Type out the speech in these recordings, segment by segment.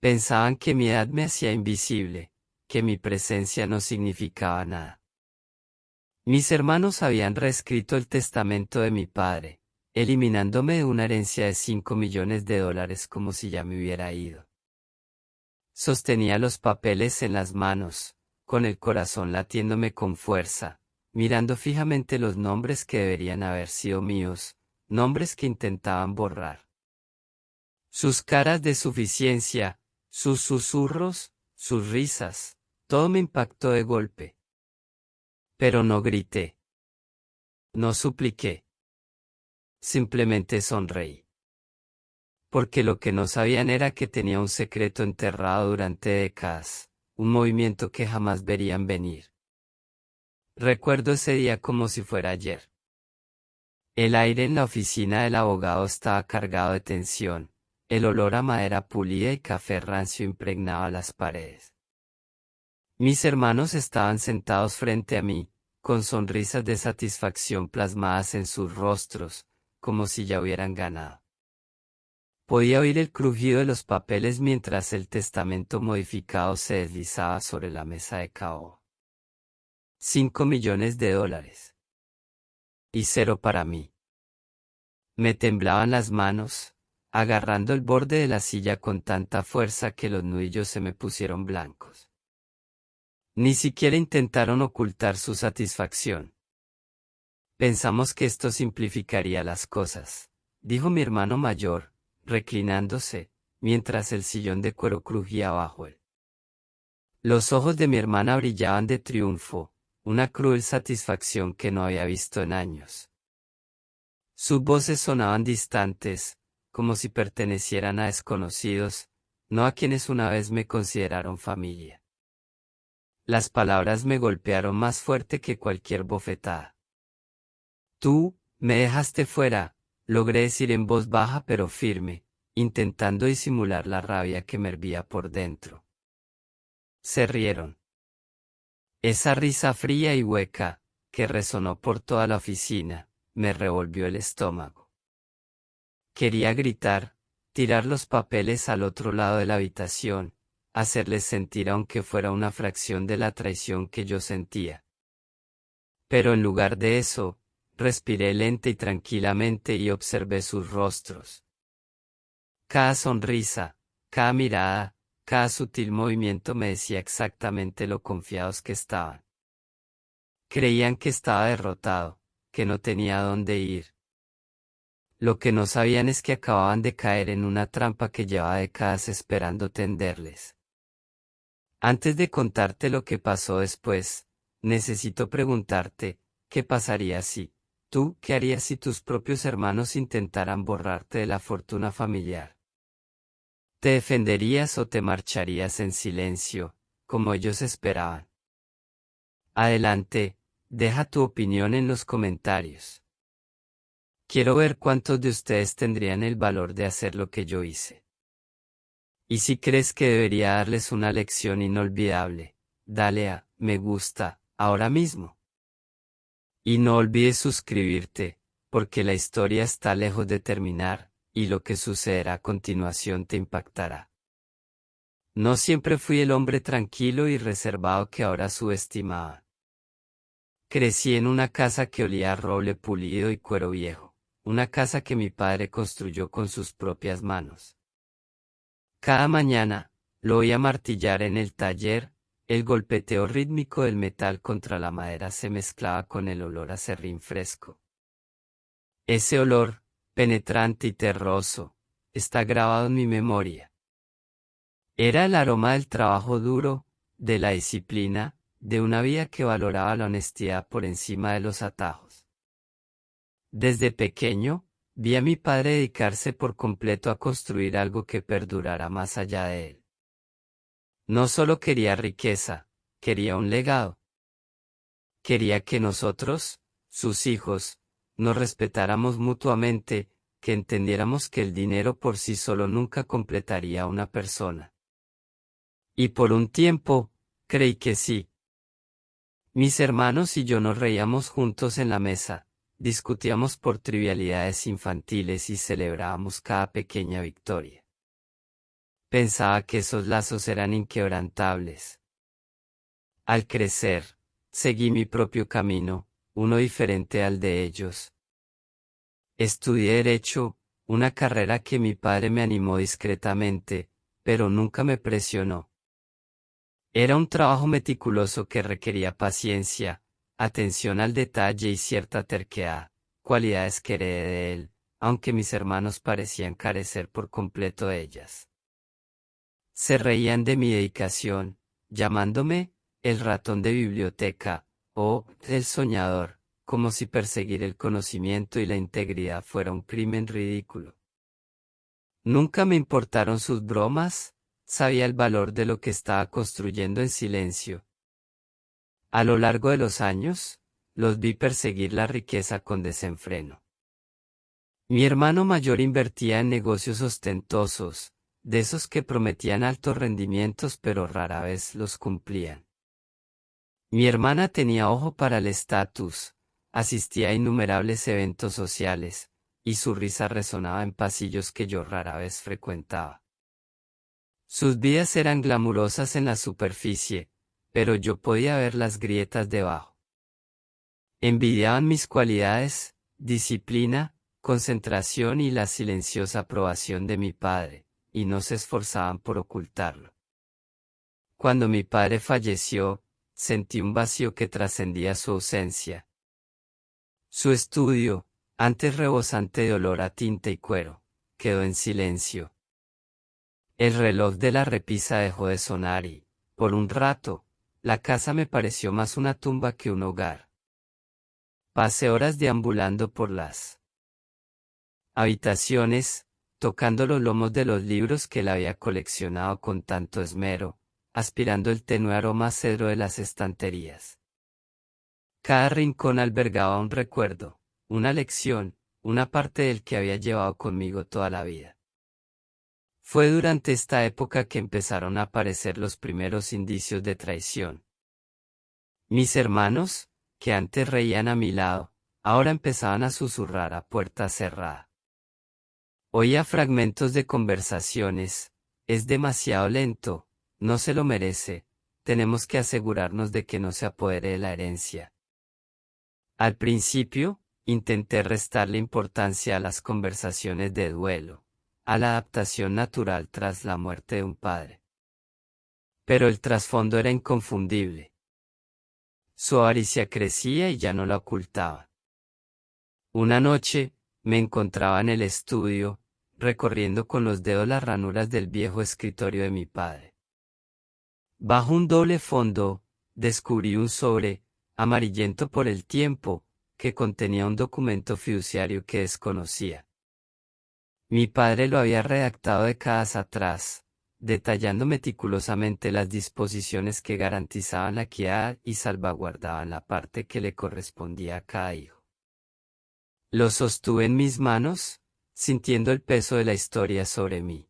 Pensaban que mi edad me hacía invisible, que mi presencia no significaba nada. Mis hermanos habían reescrito el testamento de mi padre, eliminándome de una herencia de $5 millones como si ya me hubiera ido. Sostenía los papeles en las manos, con el corazón latiéndome con fuerza, mirando fijamente los nombres que deberían haber sido míos, nombres que intentaban borrar. Sus caras de suficiencia, sus susurros, sus risas, todo me impactó de golpe. Pero no grité. No supliqué. Simplemente sonreí. Porque lo que no sabían era que tenía un secreto enterrado durante décadas, un movimiento que jamás verían venir. Recuerdo ese día como si fuera ayer. El aire en la oficina del abogado estaba cargado de tensión, el olor a madera pulida y café rancio impregnaba las paredes. Mis hermanos estaban sentados frente a mí, con sonrisas de satisfacción plasmadas en sus rostros, como si ya hubieran ganado. Podía oír el crujido de los papeles mientras el testamento modificado se deslizaba sobre la mesa de caoba. $5 millones. Y 0 para mí. Me temblaban las manos, agarrando el borde de la silla con tanta fuerza que los nudillos se me pusieron blancos. Ni siquiera intentaron ocultar su satisfacción. Pensamos que esto simplificaría las cosas, dijo mi hermano mayor, reclinándose, mientras el sillón de cuero crujía bajo él. Los ojos de mi hermana brillaban de triunfo, una cruel satisfacción que no había visto en años. Sus voces sonaban distantes, como si pertenecieran a desconocidos, no a quienes una vez me consideraron familia. Las palabras me golpearon más fuerte que cualquier bofetada. Tú, me dejaste fuera, logré decir en voz baja pero firme, intentando disimular la rabia que me hervía por dentro. Se rieron. Esa risa fría y hueca, que resonó por toda la oficina, me revolvió el estómago. Quería gritar, tirar los papeles al otro lado de la habitación, hacerles sentir aunque fuera una fracción de la traición que yo sentía. Pero en lugar de eso, respiré lenta y tranquilamente y observé sus rostros. Cada sonrisa, cada mirada, cada sutil movimiento me decía exactamente lo confiados que estaban. Creían que estaba derrotado, que no tenía dónde ir. Lo que no sabían es que acababan de caer en una trampa que llevaba décadas esperando tenderles. Antes de contarte lo que pasó después, necesito preguntarte, ¿qué pasaría si, tú, qué harías si tus propios hermanos intentaran borrarte de la fortuna familiar? ¿Te defenderías o te marcharías en silencio, como ellos esperaban? Adelante, deja tu opinión en los comentarios. Quiero ver cuántos de ustedes tendrían el valor de hacer lo que yo hice. Y si crees que debería darles una lección inolvidable, dale a me gusta, ahora mismo. Y no olvides suscribirte, porque la historia está lejos de terminar, y lo que sucederá a continuación te impactará. No siempre fui el hombre tranquilo y reservado que ahora subestimaba. Crecí en una casa que olía a roble pulido y cuero viejo, una casa que mi padre construyó con sus propias manos. Cada mañana, lo oía martillar en el taller, el golpeteo rítmico del metal contra la madera se mezclaba con el olor a serrín fresco. Ese olor, penetrante y terroso, está grabado en mi memoria. Era el aroma del trabajo duro, de la disciplina, de una vida que valoraba la honestidad por encima de los atajos. Desde pequeño, vi a mi padre dedicarse por completo a construir algo que perdurara más allá de él. No solo quería riqueza, quería un legado. Quería que nosotros, sus hijos, nos respetáramos mutuamente, que entendiéramos que el dinero por sí solo nunca completaría a una persona. Y por un tiempo, creí que sí. Mis hermanos y yo nos reíamos juntos en la mesa, discutíamos por trivialidades infantiles y celebrábamos cada pequeña victoria. Pensaba que esos lazos eran inquebrantables. Al crecer, seguí mi propio camino, uno diferente al de ellos. Estudié Derecho, una carrera que mi padre me animó discretamente, pero nunca me presionó. Era un trabajo meticuloso que requería paciencia, atención al detalle y cierta terquedad, cualidades que heredé de él, aunque mis hermanos parecían carecer por completo de ellas. Se reían de mi dedicación, llamándome el ratón de biblioteca, o el soñador, como si perseguir el conocimiento y la integridad fuera un crimen ridículo. Nunca me importaron sus bromas, sabía el valor de lo que estaba construyendo en silencio. A lo largo de los años, los vi perseguir la riqueza con desenfreno. Mi hermano mayor invertía en negocios ostentosos, de esos que prometían altos rendimientos pero rara vez los cumplían. Mi hermana tenía ojo para el estatus, asistía a innumerables eventos sociales, y su risa resonaba en pasillos que yo rara vez frecuentaba. Sus vidas eran glamurosas en la superficie, pero yo podía ver las grietas debajo. Envidiaban mis cualidades, disciplina, concentración y la silenciosa aprobación de mi padre, y no se esforzaban por ocultarlo. Cuando mi padre falleció, sentí un vacío que trascendía su ausencia. Su estudio, antes rebosante de olor a tinta y cuero, quedó en silencio. El reloj de la repisa dejó de sonar y, por un rato, la casa me pareció más una tumba que un hogar. Pasé horas deambulando por las habitaciones, tocando los lomos de los libros que él había coleccionado con tanto esmero, aspirando el tenue aroma cedro de las estanterías. Cada rincón albergaba un recuerdo, una lección, una parte del que había llevado conmigo toda la vida. Fue durante esta época que empezaron a aparecer los primeros indicios de traición. Mis hermanos, que antes reían a mi lado, ahora empezaban a susurrar a puerta cerrada. Oía fragmentos de conversaciones: es demasiado lento, no se lo merece, tenemos que asegurarnos de que no se apodere de la herencia. Al principio, intenté restarle importancia a las conversaciones de duelo, a la adaptación natural tras la muerte de un padre. Pero el trasfondo era inconfundible. Su avaricia crecía y ya no la ocultaba. Una noche, me encontraba en el estudio, recorriendo con los dedos las ranuras del viejo escritorio de mi padre. Bajo un doble fondo, descubrí un sobre, amarillento por el tiempo, que contenía un documento fiduciario que desconocía. Mi padre lo había redactado décadas atrás, detallando meticulosamente las disposiciones que garantizaban la equidad y salvaguardaban la parte que le correspondía a cada hijo. Lo sostuve en mis manos, sintiendo el peso de la historia sobre mí.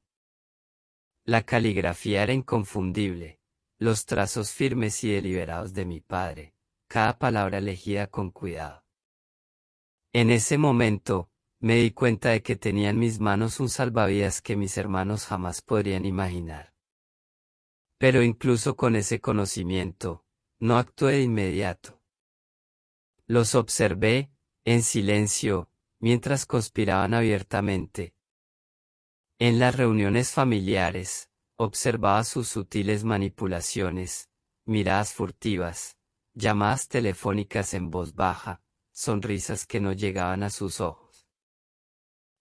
La caligrafía era inconfundible, los trazos firmes y deliberados de mi padre, cada palabra elegida con cuidado. En ese momento, me di cuenta de que tenía en mis manos un salvavidas que mis hermanos jamás podrían imaginar. Pero incluso con ese conocimiento, no actué de inmediato. Los observé, en silencio, mientras conspiraban abiertamente. En las reuniones familiares, observaba sus sutiles manipulaciones, miradas furtivas, llamadas telefónicas en voz baja, sonrisas que no llegaban a sus ojos.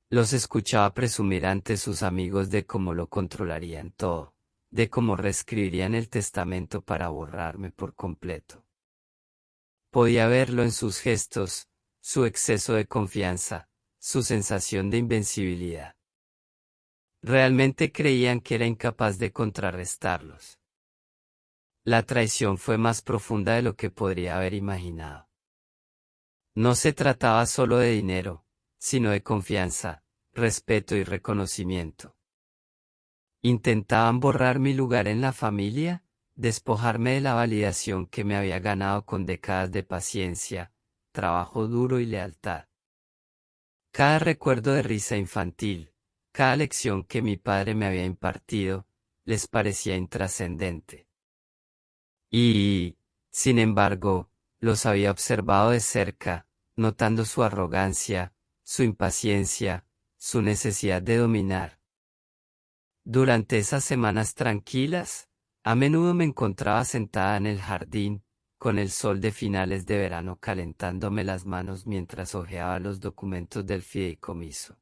Los escuchaba presumir ante sus amigos de cómo lo controlarían todo, de cómo reescribirían el testamento para borrarme por completo. Podía verlo en sus gestos, su exceso de confianza, su sensación de invencibilidad. Realmente creían que era incapaz de contrarrestarlos. La traición fue más profunda de lo que podría haber imaginado. No se trataba solo de dinero, sino de confianza, respeto y reconocimiento. Intentaban borrar mi lugar en la familia, despojarme de la validación que me había ganado con décadas de paciencia, trabajo duro y lealtad. Cada recuerdo de risa infantil, cada lección que mi padre me había impartido, les parecía intrascendente. Y, sin embargo, los había observado de cerca, notando su arrogancia, su impaciencia, su necesidad de dominar. Durante esas semanas tranquilas, a menudo me encontraba sentada en el jardín, con el sol de finales de verano calentándome las manos mientras hojeaba los documentos del fideicomiso.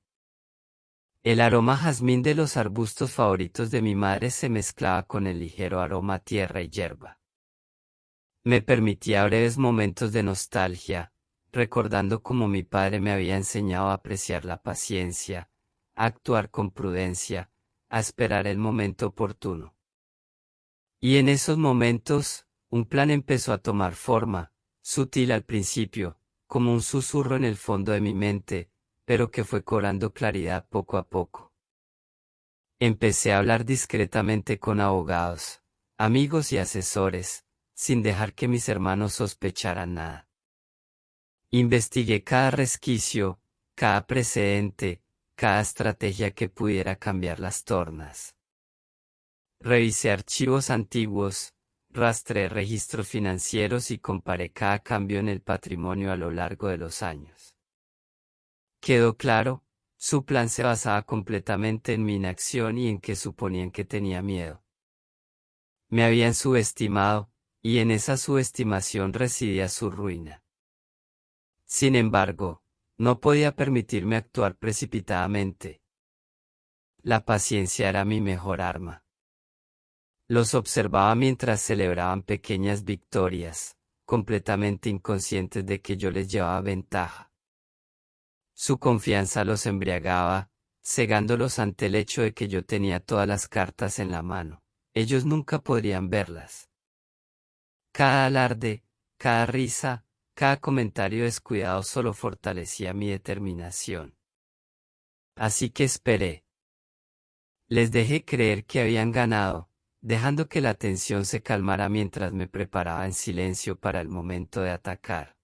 El aroma jazmín de los arbustos favoritos de mi madre se mezclaba con el ligero aroma a tierra y hierba. Me permitía breves momentos de nostalgia, recordando cómo mi padre me había enseñado a apreciar la paciencia, a actuar con prudencia, a esperar el momento oportuno. Y en esos momentos, un plan empezó a tomar forma, sutil al principio, como un susurro en el fondo de mi mente, pero que fue cobrando claridad poco a poco. Empecé a hablar discretamente con abogados, amigos y asesores, sin dejar que mis hermanos sospecharan nada. Investigué cada resquicio, cada precedente, cada estrategia que pudiera cambiar las tornas. Revisé archivos antiguos, rastreé registros financieros y comparé cada cambio en el patrimonio a lo largo de los años. Quedó claro, su plan se basaba completamente en mi inacción y en que suponían que tenía miedo. Me habían subestimado, y en esa subestimación residía su ruina. Sin embargo, no podía permitirme actuar precipitadamente. La paciencia era mi mejor arma. Los observaba mientras celebraban pequeñas victorias, completamente inconscientes de que yo les llevaba ventaja. Su confianza los embriagaba, cegándolos ante el hecho de que yo tenía todas las cartas en la mano. Ellos nunca podrían verlas. Cada alarde, cada risa, cada comentario descuidado solo fortalecía mi determinación. Así que esperé. Les dejé creer que habían ganado, dejando que la tensión se calmara mientras me preparaba en silencio para el momento de atacar.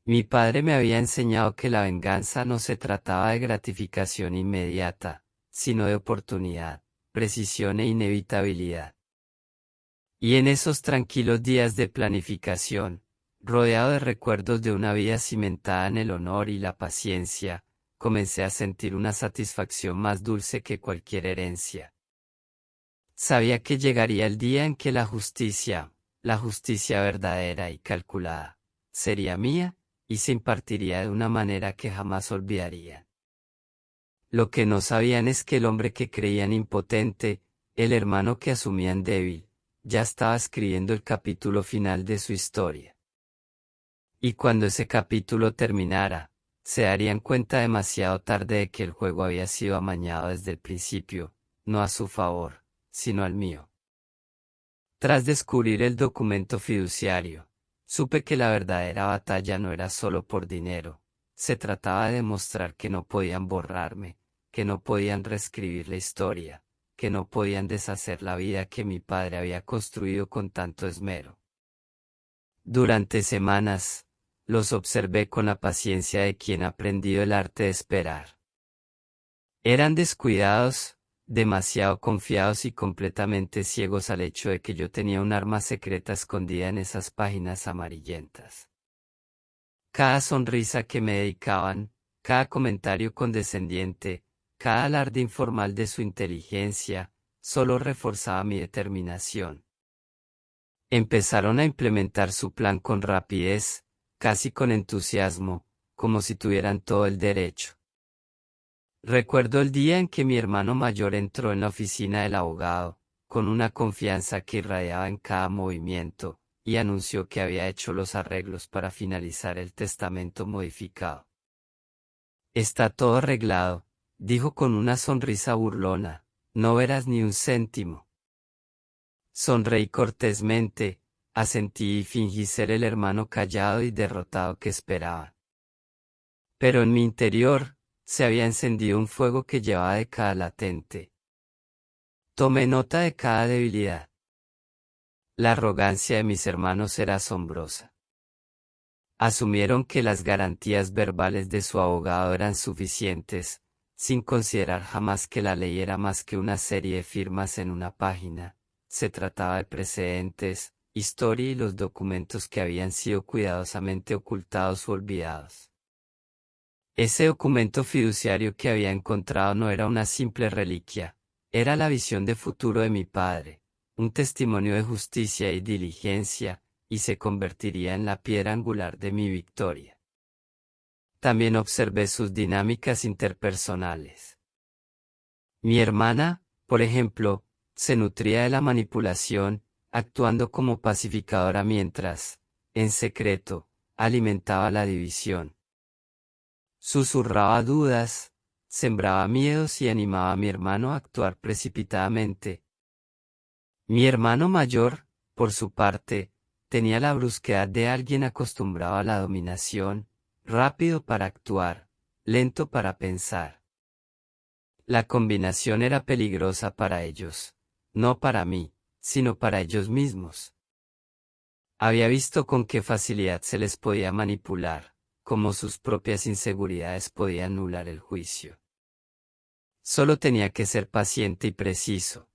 Mi padre me había enseñado que la venganza no se trataba de gratificación inmediata, sino de oportunidad, precisión e inevitabilidad. Y en esos tranquilos días de planificación, rodeado de recuerdos de una vida cimentada en el honor y la paciencia, comencé a sentir una satisfacción más dulce que cualquier herencia. Sabía que llegaría el día en que la justicia verdadera y calculada, sería mía, y se impartiría de una manera que jamás olvidaría. Lo que no sabían es que el hombre que creían impotente, el hermano que asumían débil, ya estaba escribiendo el capítulo final de su historia. Y cuando ese capítulo terminara, se darían cuenta demasiado tarde de que el juego había sido amañado desde el principio, no a su favor, sino al mío. Tras descubrir el documento fiduciario, supe que la verdadera batalla no era solo por dinero, se trataba de demostrar que no podían borrarme, que no podían reescribir la historia, que no podían deshacer la vida que mi padre había construido con tanto esmero. Durante semanas, los observé con la paciencia de quien ha aprendido el arte de esperar. Eran descuidados, demasiado confiados y completamente ciegos al hecho de que yo tenía un arma secreta escondida en esas páginas amarillentas. Cada sonrisa que me dedicaban, cada comentario condescendiente, cada alarde informal de su inteligencia, solo reforzaba mi determinación. Empezaron a implementar su plan con rapidez, casi con entusiasmo, como si tuvieran todo el derecho. Recuerdo el día en que mi hermano mayor entró en la oficina del abogado, con una confianza que irradiaba en cada movimiento, y anunció que había hecho los arreglos para finalizar el testamento modificado. Está todo arreglado, dijo con una sonrisa burlona, no verás ni un céntimo. Sonreí cortésmente, asentí y fingí ser el hermano callado y derrotado que esperaba. Pero en mi interior, se había encendido un fuego que llevaba décadas latente. Tomé nota de cada debilidad. La arrogancia de mis hermanos era asombrosa. Asumieron que las garantías verbales de su abogado eran suficientes, sin considerar jamás que la ley era más que una serie de firmas en una página. Se trataba de precedentes, historia y los documentos que habían sido cuidadosamente ocultados u olvidados. Ese documento fiduciario que había encontrado no era una simple reliquia, era la visión de futuro de mi padre, un testimonio de justicia y diligencia, y se convertiría en la piedra angular de mi victoria. También observé sus dinámicas interpersonales. Mi hermana, por ejemplo, se nutría de la manipulación, actuando como pacificadora mientras, en secreto, alimentaba la división. Susurraba dudas, sembraba miedos y animaba a mi hermano a actuar precipitadamente. Mi hermano mayor, por su parte, tenía la brusquedad de alguien acostumbrado a la dominación, rápido para actuar, lento para pensar. La combinación era peligrosa para ellos, no para mí, sino para ellos mismos. Había visto con qué facilidad se les podía manipular, cómo sus propias inseguridades podían anular el juicio. Solo tenía que ser paciente y preciso.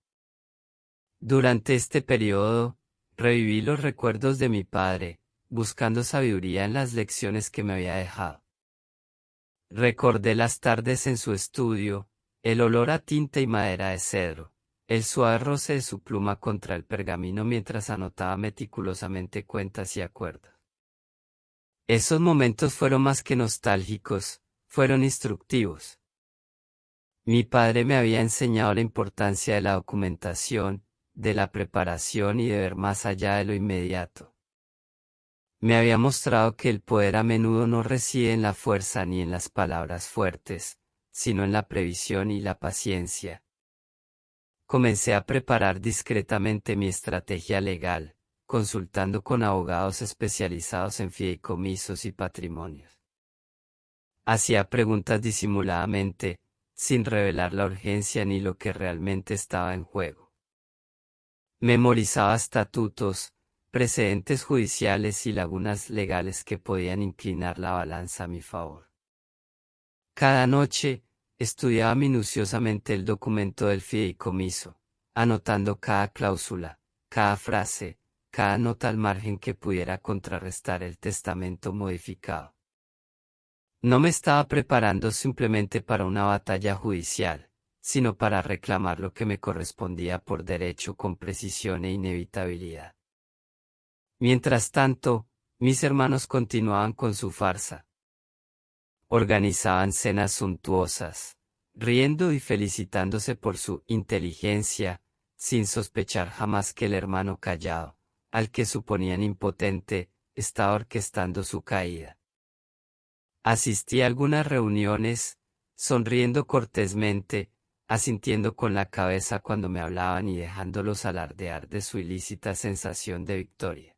Durante este periodo, reviví los recuerdos de mi padre, buscando sabiduría en las lecciones que me había dejado. Recordé las tardes en su estudio, el olor a tinta y madera de cedro, el suave roce de su pluma contra el pergamino mientras anotaba meticulosamente cuentas y acuerdos. Esos momentos fueron más que nostálgicos, fueron instructivos. Mi padre me había enseñado la importancia de la documentación, de la preparación y de ver más allá de lo inmediato. Me había mostrado que el poder a menudo no reside en la fuerza ni en las palabras fuertes, sino en la previsión y la paciencia. Comencé a preparar discretamente mi estrategia legal, consultando con abogados especializados en fideicomisos y patrimonios. Hacía preguntas disimuladamente, sin revelar la urgencia ni lo que realmente estaba en juego. Memorizaba estatutos, precedentes judiciales y lagunas legales que podían inclinar la balanza a mi favor. Cada noche, estudiaba minuciosamente el documento del fideicomiso, anotando cada cláusula, cada frase, cada nota al margen que pudiera contrarrestar el testamento modificado. No me estaba preparando simplemente para una batalla judicial, sino para reclamar lo que me correspondía por derecho con precisión e inevitabilidad. Mientras tanto, mis hermanos continuaban con su farsa. Organizaban cenas suntuosas, riendo y felicitándose por su inteligencia, sin sospechar jamás que el hermano callado, al que suponían impotente, estaba orquestando su caída. Asistí a algunas reuniones, sonriendo cortésmente, asintiendo con la cabeza cuando me hablaban y dejándolos alardear de su ilícita sensación de victoria.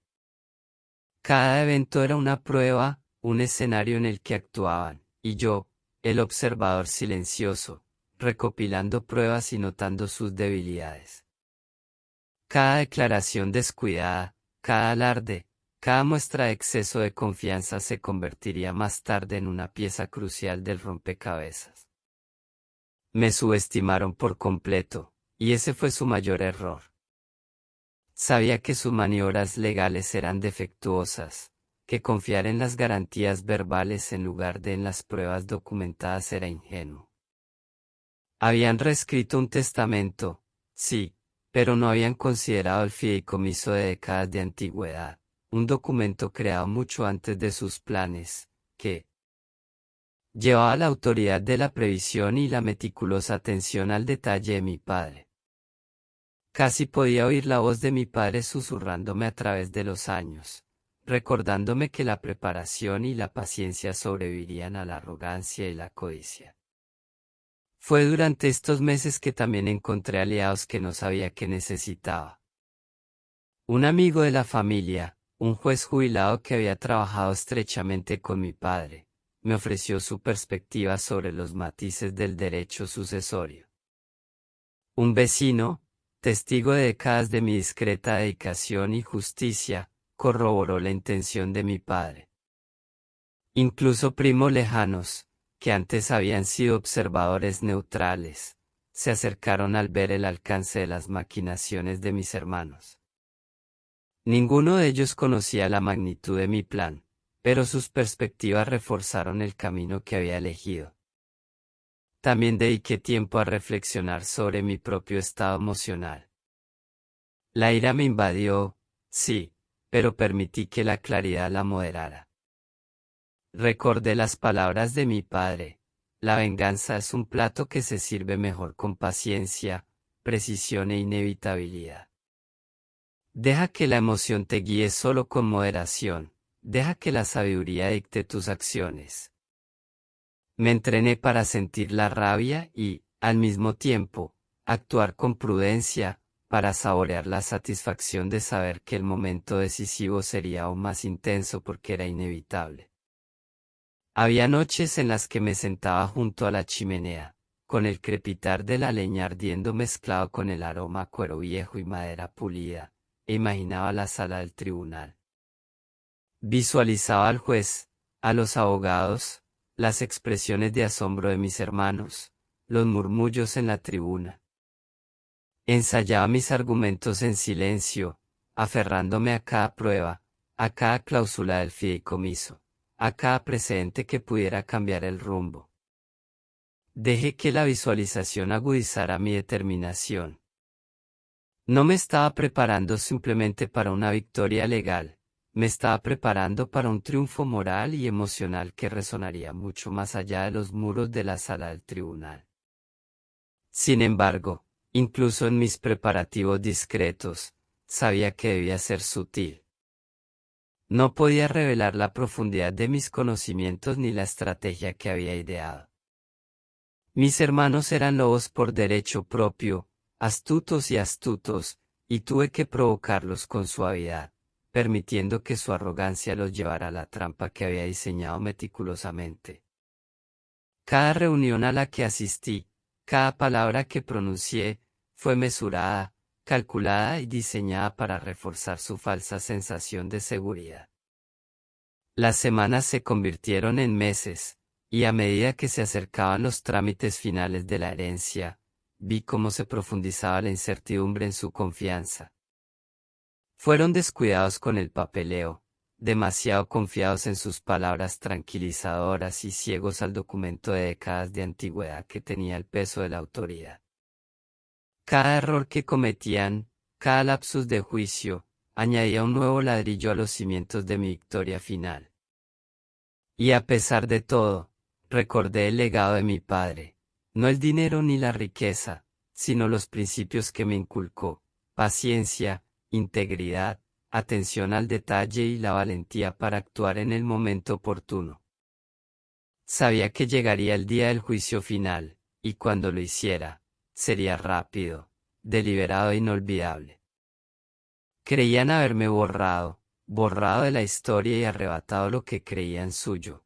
Cada evento era una prueba, un escenario en el que actuaban, y yo, el observador silencioso, recopilando pruebas y notando sus debilidades. Cada declaración descuidada, cada alarde, cada muestra de exceso de confianza se convertiría más tarde en una pieza crucial del rompecabezas. Me subestimaron por completo, y ese fue su mayor error. Sabía que sus maniobras legales eran defectuosas, que confiar en las garantías verbales en lugar de en las pruebas documentadas era ingenuo. Habían reescrito un testamento, sí, pero no habían considerado el fideicomiso de décadas de antigüedad, un documento creado mucho antes de sus planes, que llevaba la autoridad de la previsión y la meticulosa atención al detalle de mi padre. Casi podía oír la voz de mi padre susurrándome a través de los años, recordándome que la preparación y la paciencia sobrevivirían a la arrogancia y la codicia. Fue durante estos meses que también encontré aliados que no sabía que necesitaba. Un amigo de la familia, un juez jubilado que había trabajado estrechamente con mi padre, me ofreció su perspectiva sobre los matices del derecho sucesorio. Un vecino, testigo de décadas de mi discreta dedicación y justicia, corroboró la intención de mi padre. Incluso primos lejanos, que antes habían sido observadores neutrales, se acercaron al ver el alcance de las maquinaciones de mis hermanos. Ninguno de ellos conocía la magnitud de mi plan, pero sus perspectivas reforzaron el camino que había elegido. También dediqué tiempo a reflexionar sobre mi propio estado emocional. La ira me invadió, sí, pero permití que la claridad la moderara. Recordé las palabras de mi padre: la venganza es un plato que se sirve mejor con paciencia, precisión e inevitabilidad. Deja que la emoción te guíe solo con moderación, deja que la sabiduría dicte tus acciones. Me entrené para sentir la rabia y, al mismo tiempo, actuar con prudencia, para saborear la satisfacción de saber que el momento decisivo sería aún más intenso porque era inevitable. Había noches en las que me sentaba junto a la chimenea, con el crepitar de la leña ardiendo mezclado con el aroma a cuero viejo y madera pulida, e imaginaba la sala del tribunal. Visualizaba al juez, a los abogados, las expresiones de asombro de mis hermanos, los murmullos en la tribuna. Ensayaba mis argumentos en silencio, aferrándome a cada prueba, a cada cláusula del fideicomiso, a cada precedente que pudiera cambiar el rumbo. Dejé que la visualización agudizara mi determinación. No me estaba preparando simplemente para una victoria legal, me estaba preparando para un triunfo moral y emocional que resonaría mucho más allá de los muros de la sala del tribunal. Sin embargo, incluso en mis preparativos discretos, sabía que debía ser sutil. No podía revelar la profundidad de mis conocimientos ni la estrategia que había ideado. Mis hermanos eran lobos por derecho propio, astutos, y tuve que provocarlos con suavidad, permitiendo que su arrogancia los llevara a la trampa que había diseñado meticulosamente. Cada reunión a la que asistí, cada palabra que pronuncié, fue mesurada, calculada y diseñada para reforzar su falsa sensación de seguridad. Las semanas se convirtieron en meses, y a medida que se acercaban los trámites finales de la herencia, vi cómo se profundizaba la incertidumbre en su confianza. Fueron descuidados con el papeleo, demasiado confiados en sus palabras tranquilizadoras y ciegos al documento de décadas de antigüedad que tenía el peso de la autoridad. Cada error que cometían, cada lapsus de juicio, añadía un nuevo ladrillo a los cimientos de mi victoria final. Y a pesar de todo, recordé el legado de mi padre, no el dinero ni la riqueza, sino los principios que me inculcó: paciencia, integridad, atención al detalle y la valentía para actuar en el momento oportuno. Sabía que llegaría el día del juicio final, y cuando lo hiciera, sería rápido, deliberado e inolvidable. Creían haberme borrado de la historia y arrebatado lo que creían suyo.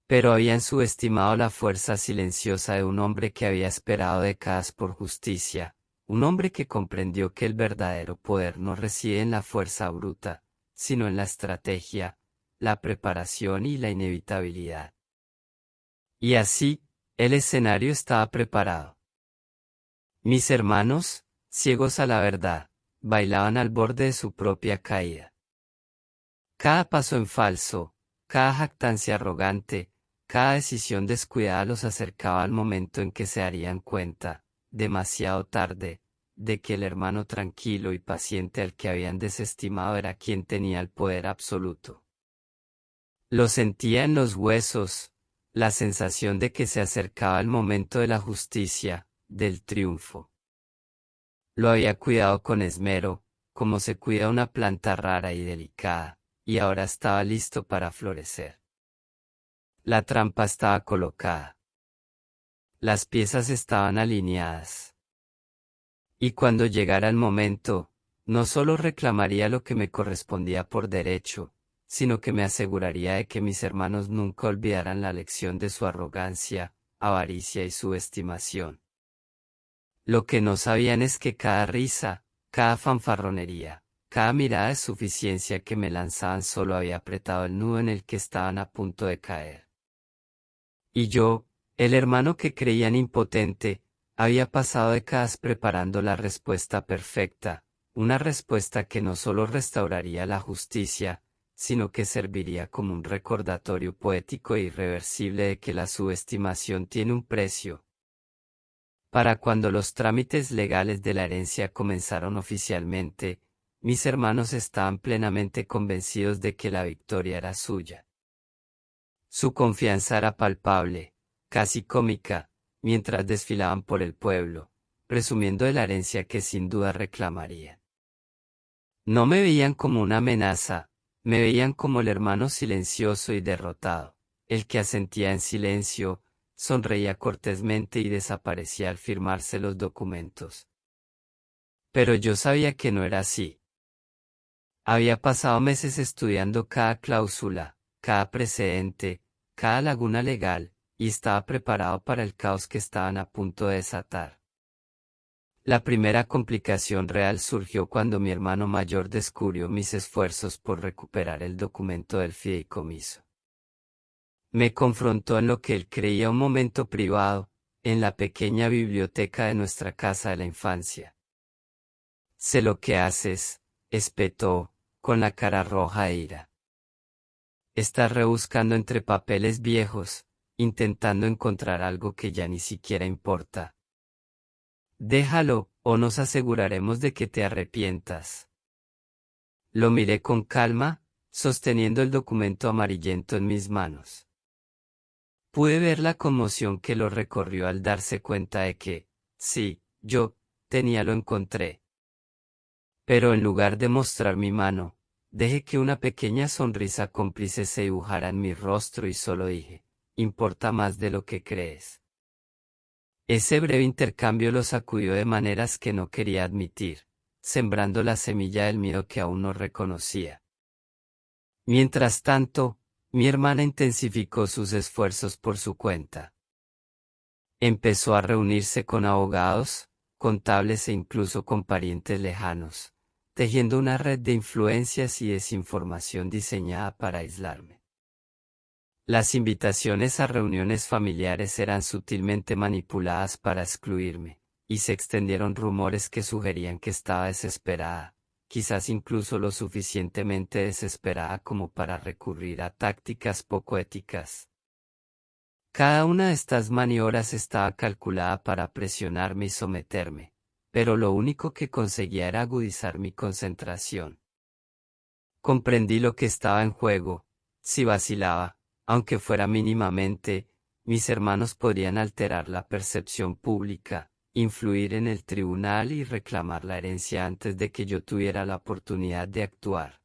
Pero habían subestimado la fuerza silenciosa de un hombre que había esperado décadas por justicia, un hombre que comprendió que el verdadero poder no reside en la fuerza bruta, sino en la estrategia, la preparación y la inevitabilidad. Y así, el escenario estaba preparado. Mis hermanos, ciegos a la verdad, bailaban al borde de su propia caída. Cada paso en falso, cada jactancia arrogante, cada decisión descuidada los acercaba al momento en que se darían cuenta, demasiado tarde, de que el hermano tranquilo y paciente al que habían desestimado era quien tenía el poder absoluto. Lo sentía en los huesos, la sensación de que se acercaba el momento de la justicia, del triunfo. Lo había cuidado con esmero, como se cuida una planta rara y delicada, y ahora estaba listo para florecer. La trampa estaba colocada. Las piezas estaban alineadas. Y cuando llegara el momento, no solo reclamaría lo que me correspondía por derecho, sino que me aseguraría de que mis hermanos nunca olvidaran la lección de su arrogancia, avaricia y subestimación. Lo que no sabían es que cada risa, cada fanfarronería, cada mirada de suficiencia que me lanzaban solo había apretado el nudo en el que estaban a punto de caer. Y yo, el hermano que creían impotente, había pasado décadas preparando la respuesta perfecta, una respuesta que no solo restauraría la justicia, sino que serviría como un recordatorio poético e irreversible de que la subestimación tiene un precio. Para cuando los trámites legales de la herencia comenzaron oficialmente, mis hermanos estaban plenamente convencidos de que la victoria era suya. Su confianza era palpable, casi cómica, mientras desfilaban por el pueblo, presumiendo de la herencia que sin duda reclamarían. No me veían como una amenaza, me veían como el hermano silencioso y derrotado, el que asentía en silencio, sonreía cortésmente y desaparecía al firmarse los documentos. Pero yo sabía que no era así. Había pasado meses estudiando cada cláusula, cada precedente, cada laguna legal, y estaba preparado para el caos que estaban a punto de desatar. La primera complicación real surgió cuando mi hermano mayor descubrió mis esfuerzos por recuperar el documento del fideicomiso. Me confrontó en lo que él creía un momento privado, en la pequeña biblioteca de nuestra casa de la infancia. Sé lo que haces, espetó, con la cara roja de ira. Estás rebuscando entre papeles viejos, intentando encontrar algo que ya ni siquiera importa. Déjalo, o nos aseguraremos de que te arrepientas. Lo miré con calma, sosteniendo el documento amarillento en mis manos. Pude ver la conmoción que lo recorrió al darse cuenta de que, sí, yo, lo encontré. Pero en lugar de mostrar mi mano, dejé que una pequeña sonrisa cómplice se dibujara en mi rostro y solo dije, importa más de lo que crees. Ese breve intercambio lo sacudió de maneras que no quería admitir, sembrando la semilla del miedo que aún no reconocía. Mientras tanto, mi hermana intensificó sus esfuerzos por su cuenta. Empezó a reunirse con abogados, contables e incluso con parientes lejanos, tejiendo una red de influencias y desinformación diseñada para aislarme. Las invitaciones a reuniones familiares eran sutilmente manipuladas para excluirme, y se extendieron rumores que sugerían que estaba desesperada, quizás incluso lo suficientemente desesperada como para recurrir a tácticas poco éticas. Cada una de estas maniobras estaba calculada para presionarme y someterme, pero lo único que conseguía era agudizar mi concentración. Comprendí lo que estaba en juego. Si vacilaba, aunque fuera mínimamente, mis hermanos podrían alterar la percepción pública, influir en el tribunal y reclamar la herencia antes de que yo tuviera la oportunidad de actuar.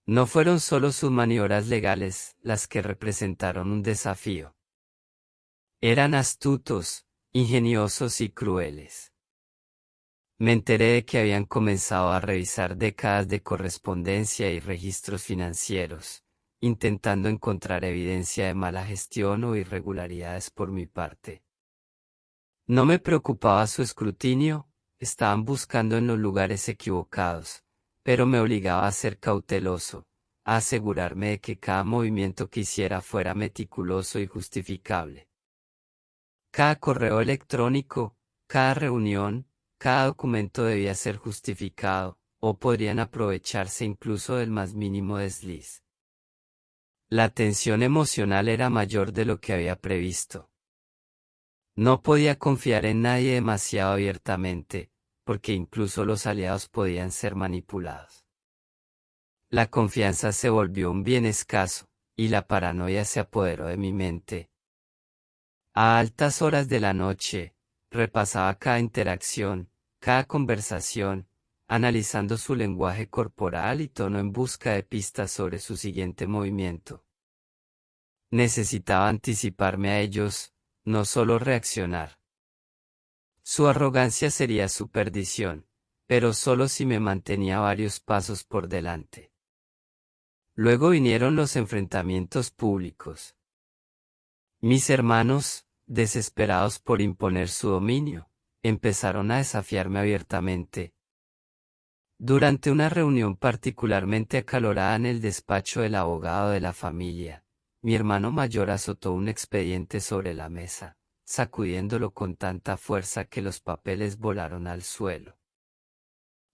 No fueron solo sus maniobras legales las que representaron un desafío. Eran astutos, ingeniosos y crueles. Me enteré de que habían comenzado a revisar décadas de correspondencia y registros financieros, intentando encontrar evidencia de mala gestión o irregularidades por mi parte. No me preocupaba su escrutinio, estaban buscando en los lugares equivocados, pero me obligaba a ser cauteloso, a asegurarme de que cada movimiento que hiciera fuera meticuloso y justificable. Cada correo electrónico, cada reunión, cada documento debía ser justificado, o podrían aprovecharse incluso del más mínimo desliz. La tensión emocional era mayor de lo que había previsto. No podía confiar en nadie demasiado abiertamente, porque incluso los aliados podían ser manipulados. La confianza se volvió un bien escaso, y la paranoia se apoderó de mi mente. A altas horas de la noche, repasaba cada interacción, cada conversación, analizando su lenguaje corporal y tono en busca de pistas sobre su siguiente movimiento. Necesitaba anticiparme a ellos, no solo reaccionar. Su arrogancia sería su perdición, pero solo si me mantenía varios pasos por delante. Luego vinieron los enfrentamientos públicos. Mis hermanos, desesperados por imponer su dominio, empezaron a desafiarme abiertamente. Durante una reunión particularmente acalorada en el despacho del abogado de la familia, mi hermano mayor azotó un expediente sobre la mesa, sacudiéndolo con tanta fuerza que los papeles volaron al suelo.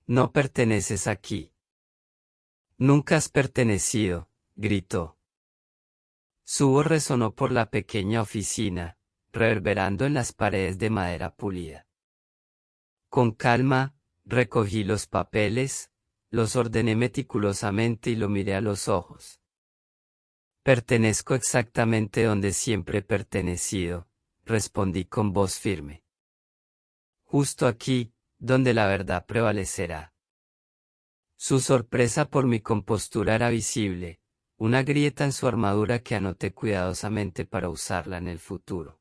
No perteneces aquí. Nunca has pertenecido, gritó. Su voz resonó por la pequeña oficina, reverberando en las paredes de madera pulida. Con calma, recogí los papeles, los ordené meticulosamente y lo miré a los ojos. Pertenezco exactamente donde siempre he pertenecido, respondí con voz firme. Justo aquí, donde la verdad prevalecerá. Su sorpresa por mi compostura era visible, una grieta en su armadura que anoté cuidadosamente para usarla en el futuro.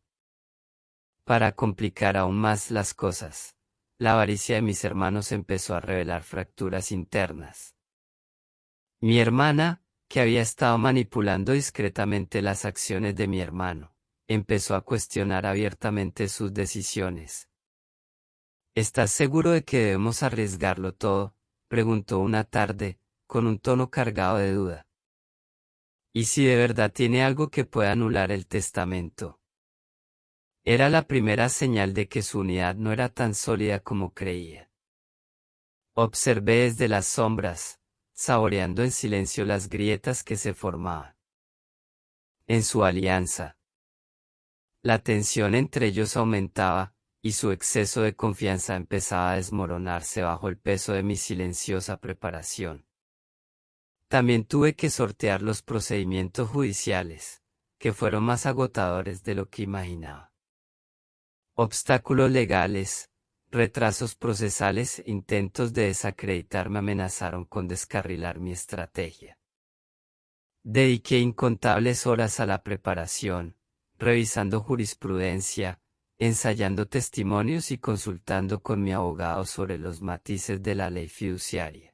Para complicar aún más las cosas, la avaricia de mis hermanos empezó a revelar fracturas internas. Mi hermana, que había estado manipulando discretamente las acciones de mi hermano, empezó a cuestionar abiertamente sus decisiones. ¿Estás seguro de que debemos arriesgarlo todo?, preguntó una tarde, con un tono cargado de duda. ¿Y si de verdad tiene algo que pueda anular el testamento? Era la primera señal de que su unidad no era tan sólida como creía. Observé desde las sombras, saboreando en silencio las grietas que se formaban en su alianza. La tensión entre ellos aumentaba, y su exceso de confianza empezaba a desmoronarse bajo el peso de mi silenciosa preparación. También tuve que sortear los procedimientos judiciales, que fueron más agotadores de lo que imaginaba. Obstáculos legales, retrasos procesales e intentos de desacreditarme amenazaron con descarrilar mi estrategia. Dediqué incontables horas a la preparación, revisando jurisprudencia, ensayando testimonios y consultando con mi abogado sobre los matices de la ley fiduciaria.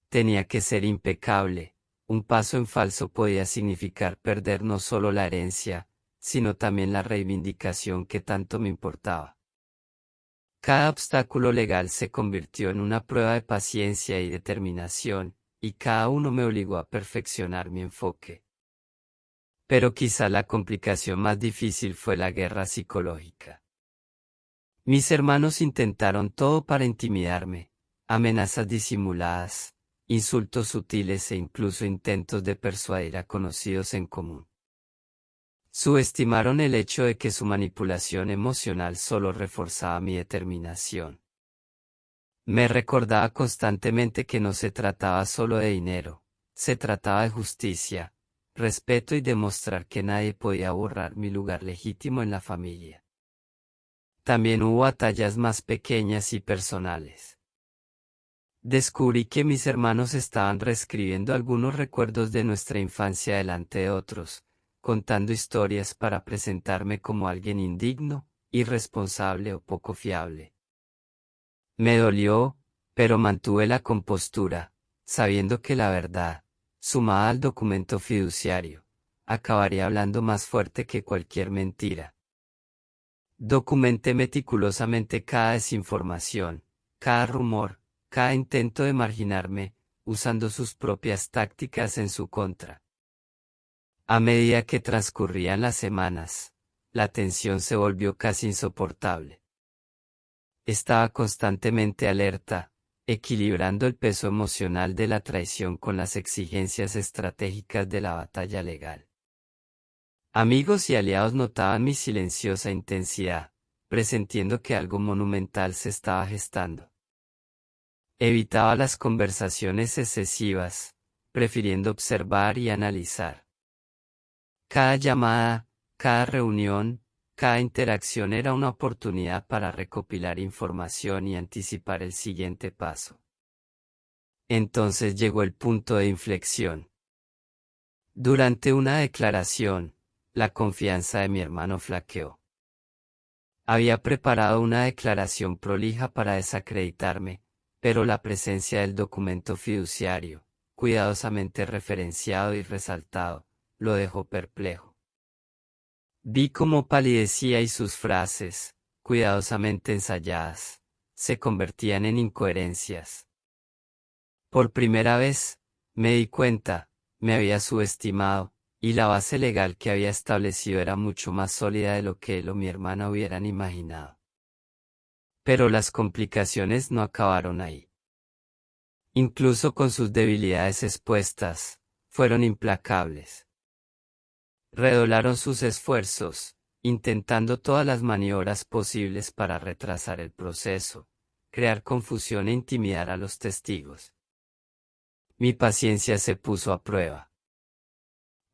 Tenía que ser impecable, un paso en falso podía significar perder no solo la herencia, sino también la reivindicación que tanto me importaba. Cada obstáculo legal se convirtió en una prueba de paciencia y determinación, y cada uno me obligó a perfeccionar mi enfoque. Pero quizá la complicación más difícil fue la guerra psicológica. Mis hermanos intentaron todo para intimidarme, amenazas disimuladas, insultos sutiles e incluso intentos de persuadir a conocidos en común. Subestimaron el hecho de que su manipulación emocional solo reforzaba mi determinación. Me recordaba constantemente que no se trataba solo de dinero, se trataba de justicia, respeto y demostrar que nadie podía borrar mi lugar legítimo en la familia. También hubo batallas más pequeñas y personales. Descubrí que mis hermanos estaban reescribiendo algunos recuerdos de nuestra infancia delante de otros, contando historias para presentarme como alguien indigno, irresponsable o poco fiable. Me dolió, pero mantuve la compostura, sabiendo que la verdad, sumada al documento fiduciario, acabaría hablando más fuerte que cualquier mentira. Documenté meticulosamente cada desinformación, cada rumor, cada intento de marginarme, usando sus propias tácticas en su contra. A medida que transcurrían las semanas, la tensión se volvió casi insoportable. Estaba constantemente alerta, equilibrando el peso emocional de la traición con las exigencias estratégicas de la batalla legal. Amigos y aliados notaban mi silenciosa intensidad, presintiendo que algo monumental se estaba gestando. Evitaba las conversaciones excesivas, prefiriendo observar y analizar. Cada llamada, cada reunión, cada interacción era una oportunidad para recopilar información y anticipar el siguiente paso. Entonces llegó el punto de inflexión. Durante una declaración, la confianza de mi hermano flaqueó. Había preparado una declaración prolija para desacreditarme, pero la presencia del documento fiduciario, cuidadosamente referenciado y resaltado, lo dejó perplejo. Vi cómo palidecía y sus frases, cuidadosamente ensayadas, se convertían en incoherencias. Por primera vez, me di cuenta, me había subestimado, y la base legal que había establecido era mucho más sólida de lo que él o mi hermana hubieran imaginado. Pero las complicaciones no acabaron ahí. Incluso con sus debilidades expuestas, fueron implacables. Redoblaron sus esfuerzos, intentando todas las maniobras posibles para retrasar el proceso, crear confusión e intimidar a los testigos. Mi paciencia se puso a prueba.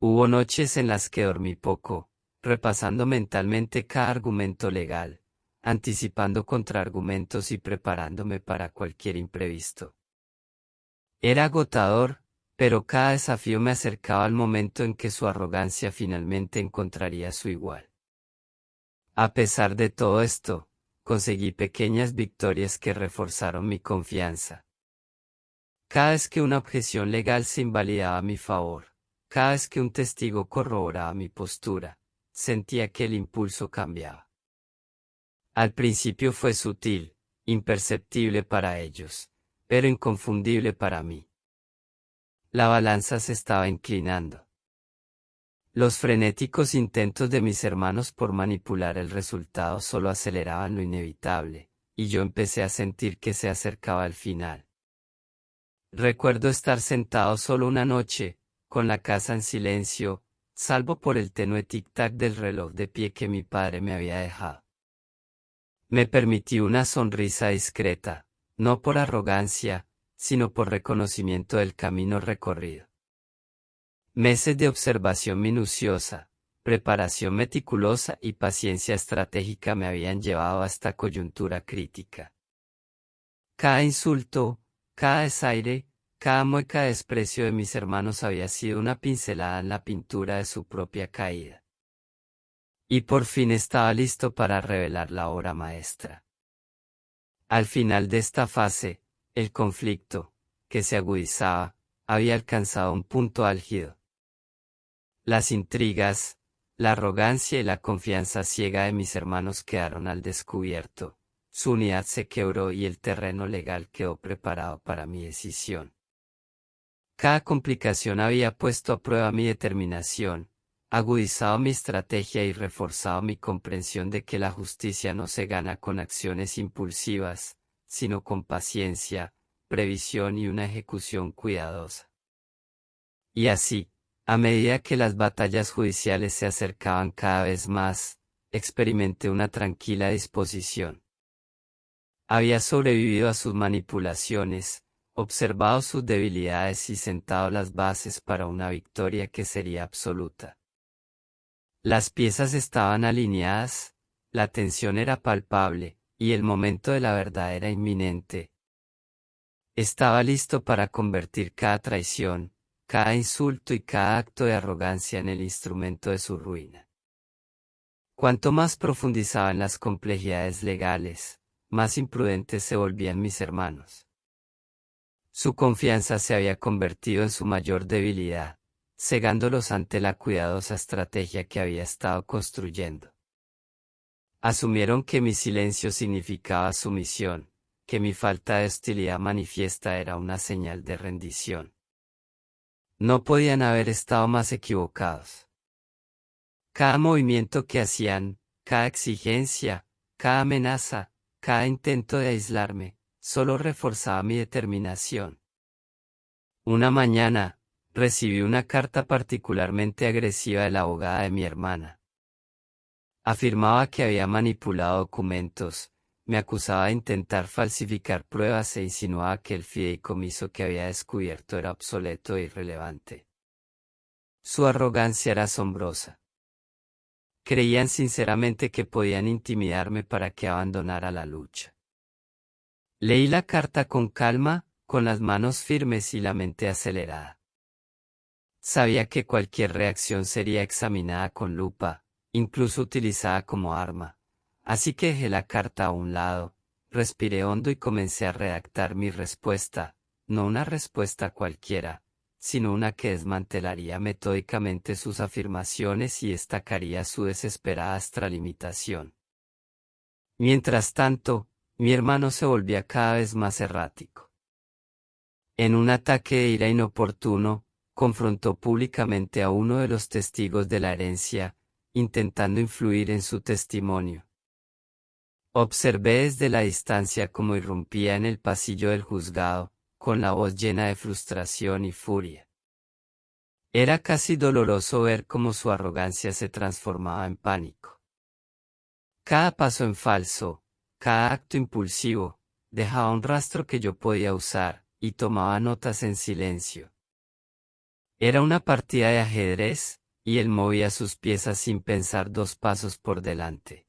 Hubo noches en las que dormí poco, repasando mentalmente cada argumento legal, anticipando contraargumentos y preparándome para cualquier imprevisto. Era agotador, pero cada desafío me acercaba al momento en que su arrogancia finalmente encontraría su igual. A pesar de todo esto, conseguí pequeñas victorias que reforzaron mi confianza. Cada vez que una objeción legal se invalidaba a mi favor, cada vez que un testigo corroboraba mi postura, sentía que el impulso cambiaba. Al principio fue sutil, imperceptible para ellos, pero inconfundible para mí. La balanza se estaba inclinando. Los frenéticos intentos de mis hermanos por manipular el resultado solo aceleraban lo inevitable, y yo empecé a sentir que se acercaba el final. Recuerdo estar sentado solo una noche, con la casa en silencio, salvo por el tenue tic-tac del reloj de pie que mi padre me había dejado. Me permití una sonrisa discreta, no por arrogancia, sino por reconocimiento del camino recorrido. Meses de observación minuciosa, preparación meticulosa y paciencia estratégica me habían llevado a esta coyuntura crítica. Cada insulto, cada desaire, cada mueca de desprecio de mis hermanos había sido una pincelada en la pintura de su propia caída. Y por fin estaba listo para revelar la obra maestra. Al final de esta fase, el conflicto, que se agudizaba, había alcanzado un punto álgido. Las intrigas, la arrogancia y la confianza ciega de mis hermanos quedaron al descubierto, su unidad se quebró y el terreno legal quedó preparado para mi decisión. Cada complicación había puesto a prueba mi determinación, agudizado mi estrategia y reforzado mi comprensión de que la justicia no se gana con acciones impulsivas, sino con paciencia, previsión y una ejecución cuidadosa. Y así, a medida que las batallas judiciales se acercaban cada vez más, experimenté una tranquila disposición. Había sobrevivido a sus manipulaciones, observado sus debilidades y sentado las bases para una victoria que sería absoluta. Las piezas estaban alineadas, la tensión era palpable, y el momento de la verdad era inminente. Estaba listo para convertir cada traición, cada insulto y cada acto de arrogancia en el instrumento de su ruina. Cuanto más profundizaba en las complejidades legales, más imprudentes se volvían mis hermanos. Su confianza se había convertido en su mayor debilidad, cegándolos ante la cuidadosa estrategia que había estado construyendo. Asumieron que mi silencio significaba sumisión, que mi falta de hostilidad manifiesta era una señal de rendición. No podían haber estado más equivocados. Cada movimiento que hacían, cada exigencia, cada amenaza, cada intento de aislarme, solo reforzaba mi determinación. Una mañana, recibí una carta particularmente agresiva de la abogada de mi hermana. Afirmaba que había manipulado documentos, me acusaba de intentar falsificar pruebas e insinuaba que el fideicomiso que había descubierto era obsoleto e irrelevante. Su arrogancia era asombrosa. Creían sinceramente que podían intimidarme para que abandonara la lucha. Leí la carta con calma, con las manos firmes y la mente acelerada. Sabía que cualquier reacción sería examinada con lupa, incluso utilizada como arma, así que dejé la carta a un lado, respiré hondo y comencé a redactar mi respuesta, no una respuesta cualquiera, sino una que desmantelaría metódicamente sus afirmaciones y destacaría su desesperada extralimitación. Mientras tanto, mi hermano se volvía cada vez más errático. En un ataque de ira inoportuno, confrontó públicamente a uno de los testigos de la herencia, intentando influir en su testimonio. Observé desde la distancia cómo irrumpía en el pasillo del juzgado, con la voz llena de frustración y furia. Era casi doloroso ver cómo su arrogancia se transformaba en pánico. Cada paso en falso, cada acto impulsivo, dejaba un rastro que yo podía usar, y tomaba notas en silencio. Era una partida de ajedrez, y él movía sus piezas sin pensar 2 pasos por delante.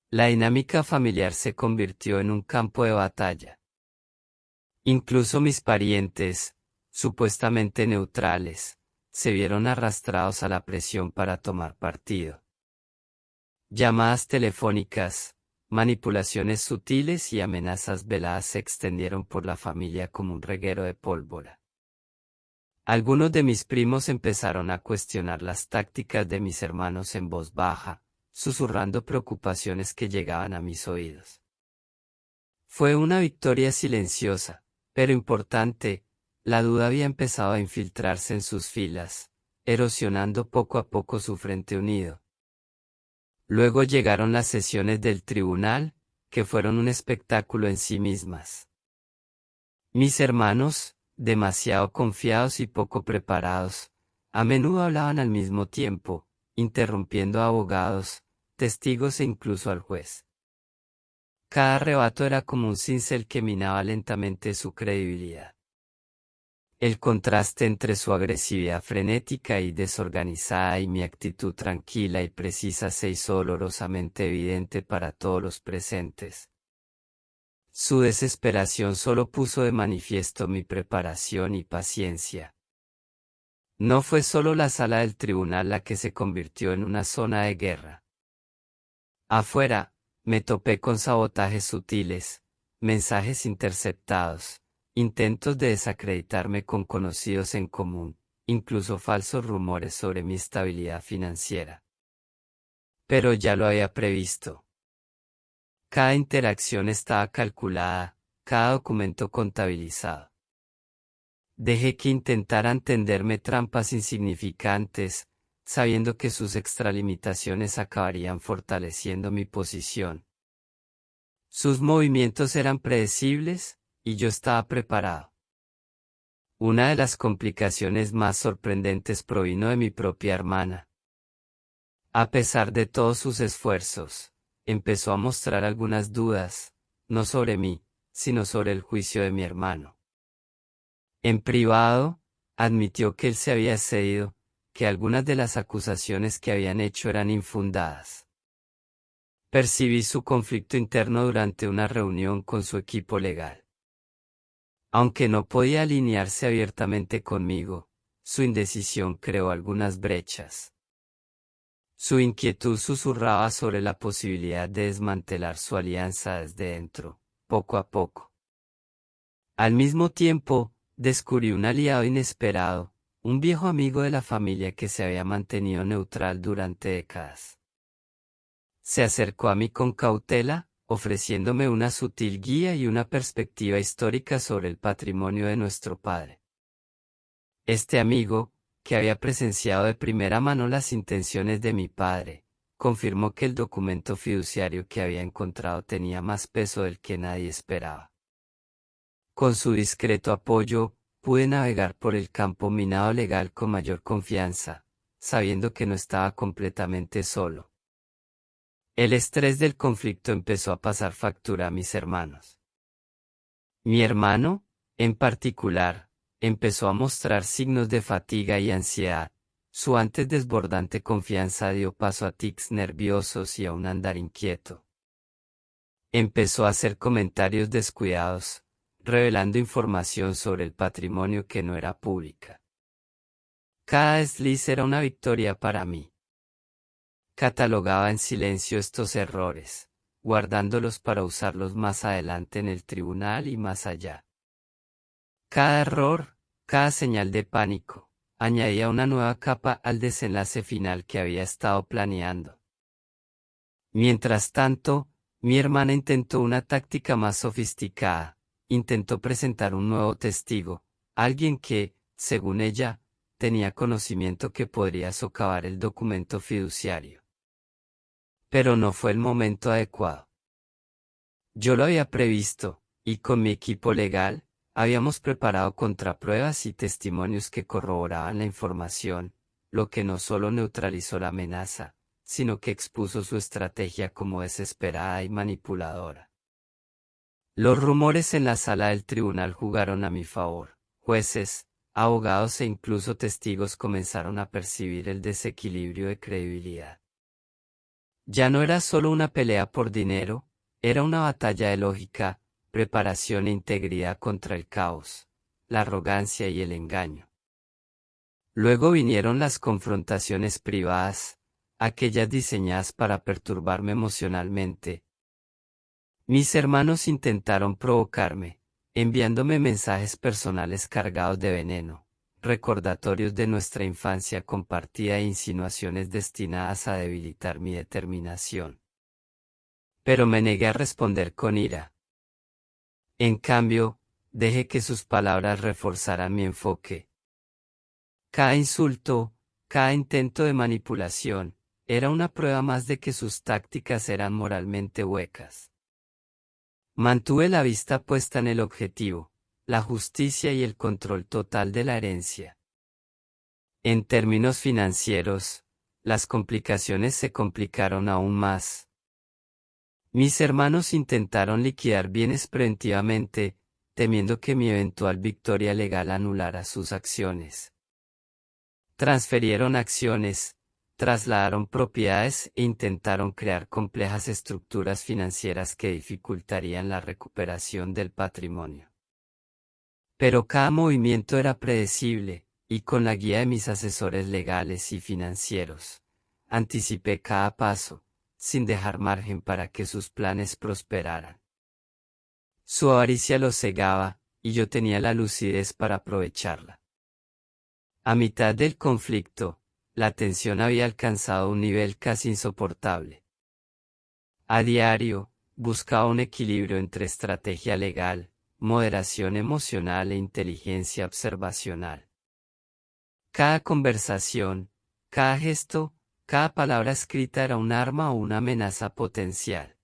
La dinámica familiar se convirtió en un campo de batalla. Incluso mis parientes, supuestamente neutrales, se vieron arrastrados a la presión para tomar partido. Llamadas telefónicas, manipulaciones sutiles y amenazas veladas se extendieron por la familia como un reguero de pólvora. Algunos de mis primos empezaron a cuestionar las tácticas de mis hermanos en voz baja, susurrando preocupaciones que llegaban a mis oídos. Fue una victoria silenciosa, pero importante. La duda había empezado a infiltrarse en sus filas, erosionando poco a poco su frente unido. Luego llegaron las sesiones del tribunal, que fueron un espectáculo en sí mismas. Mis hermanos, demasiado confiados y poco preparados, a menudo hablaban al mismo tiempo, interrumpiendo a abogados, testigos e incluso al juez. Cada arrebato era como un cincel que minaba lentamente su credibilidad. El contraste entre su agresividad frenética y desorganizada y mi actitud tranquila y precisa se hizo dolorosamente evidente para todos los presentes. Su desesperación solo puso de manifiesto mi preparación y paciencia. No fue solo la sala del tribunal la que se convirtió en una zona de guerra. Afuera, me topé con sabotajes sutiles, mensajes interceptados, intentos de desacreditarme con conocidos en común, incluso falsos rumores sobre mi estabilidad financiera. Pero ya lo había previsto. Cada interacción estaba calculada, cada documento contabilizado. Dejé que intentaran tenderme trampas insignificantes, sabiendo que sus extralimitaciones acabarían fortaleciendo mi posición. Sus movimientos eran predecibles, y yo estaba preparado. Una de las complicaciones más sorprendentes provino de mi propia hermana. A pesar de todos sus esfuerzos, empezó a mostrar algunas dudas, no sobre mí, sino sobre el juicio de mi hermano. En privado, admitió que él se había excedido, que algunas de las acusaciones que habían hecho eran infundadas. Percibí su conflicto interno durante una reunión con su equipo legal. Aunque no podía alinearse abiertamente conmigo, su indecisión creó algunas brechas. Su inquietud susurraba sobre la posibilidad de desmantelar su alianza desde dentro, poco a poco. Al mismo tiempo, descubrí un aliado inesperado, un viejo amigo de la familia que se había mantenido neutral durante décadas. Se acercó a mí con cautela, ofreciéndome una sutil guía y una perspectiva histórica sobre el patrimonio de nuestro padre. Este amigo, que había presenciado de primera mano las intenciones de mi padre, confirmó que el documento fiduciario que había encontrado tenía más peso del que nadie esperaba. Con su discreto apoyo, pude navegar por el campo minado legal con mayor confianza, sabiendo que no estaba completamente solo. El estrés del conflicto empezó a pasar factura a mis hermanos. Mi hermano, en particular, empezó a mostrar signos de fatiga y ansiedad. Su antes desbordante confianza dio paso a tics nerviosos y a un andar inquieto. Empezó a hacer comentarios descuidados, revelando información sobre el patrimonio que no era pública. Cada desliz era una victoria para mí. Catalogaba en silencio estos errores, guardándolos para usarlos más adelante en el tribunal y más allá. Cada error, cada señal de pánico, añadía una nueva capa al desenlace final que había estado planeando. Mientras tanto, mi hermana intentó una táctica más sofisticada, intentó presentar un nuevo testigo, alguien que, según ella, tenía conocimiento que podría socavar el documento fiduciario. Pero no fue el momento adecuado. Yo lo había previsto, y con mi equipo legal, habíamos preparado contrapruebas y testimonios que corroboraban la información, lo que no solo neutralizó la amenaza, sino que expuso su estrategia como desesperada y manipuladora. Los rumores en la sala del tribunal jugaron a mi favor. Jueces, abogados e incluso testigos comenzaron a percibir el desequilibrio de credibilidad. Ya no era solo una pelea por dinero, era una batalla de lógica, preparación e integridad contra el caos, la arrogancia y el engaño. Luego vinieron las confrontaciones privadas, aquellas diseñadas para perturbarme emocionalmente. Mis hermanos intentaron provocarme, enviándome mensajes personales cargados de veneno, recordatorios de nuestra infancia compartida e insinuaciones destinadas a debilitar mi determinación. Pero me negué a responder con ira. En cambio, dejé que sus palabras reforzaran mi enfoque. Cada insulto, cada intento de manipulación, era una prueba más de que sus tácticas eran moralmente huecas. Mantuve la vista puesta en el objetivo, la justicia y el control total de la herencia. En términos financieros, las complicaciones se complicaron aún más. Mis hermanos intentaron liquidar bienes preventivamente, temiendo que mi eventual victoria legal anulara sus acciones. Transferieron acciones, trasladaron propiedades e intentaron crear complejas estructuras financieras que dificultarían la recuperación del patrimonio. Pero cada movimiento era predecible, y con la guía de mis asesores legales y financieros, anticipé cada paso, sin dejar margen para que sus planes prosperaran. Su avaricia los cegaba, y yo tenía la lucidez para aprovecharla. A mitad del conflicto, la tensión había alcanzado un nivel casi insoportable. A diario, buscaba un equilibrio entre estrategia legal, moderación emocional e inteligencia observacional. Cada conversación, cada gesto, cada palabra escrita era un arma o una amenaza potencial.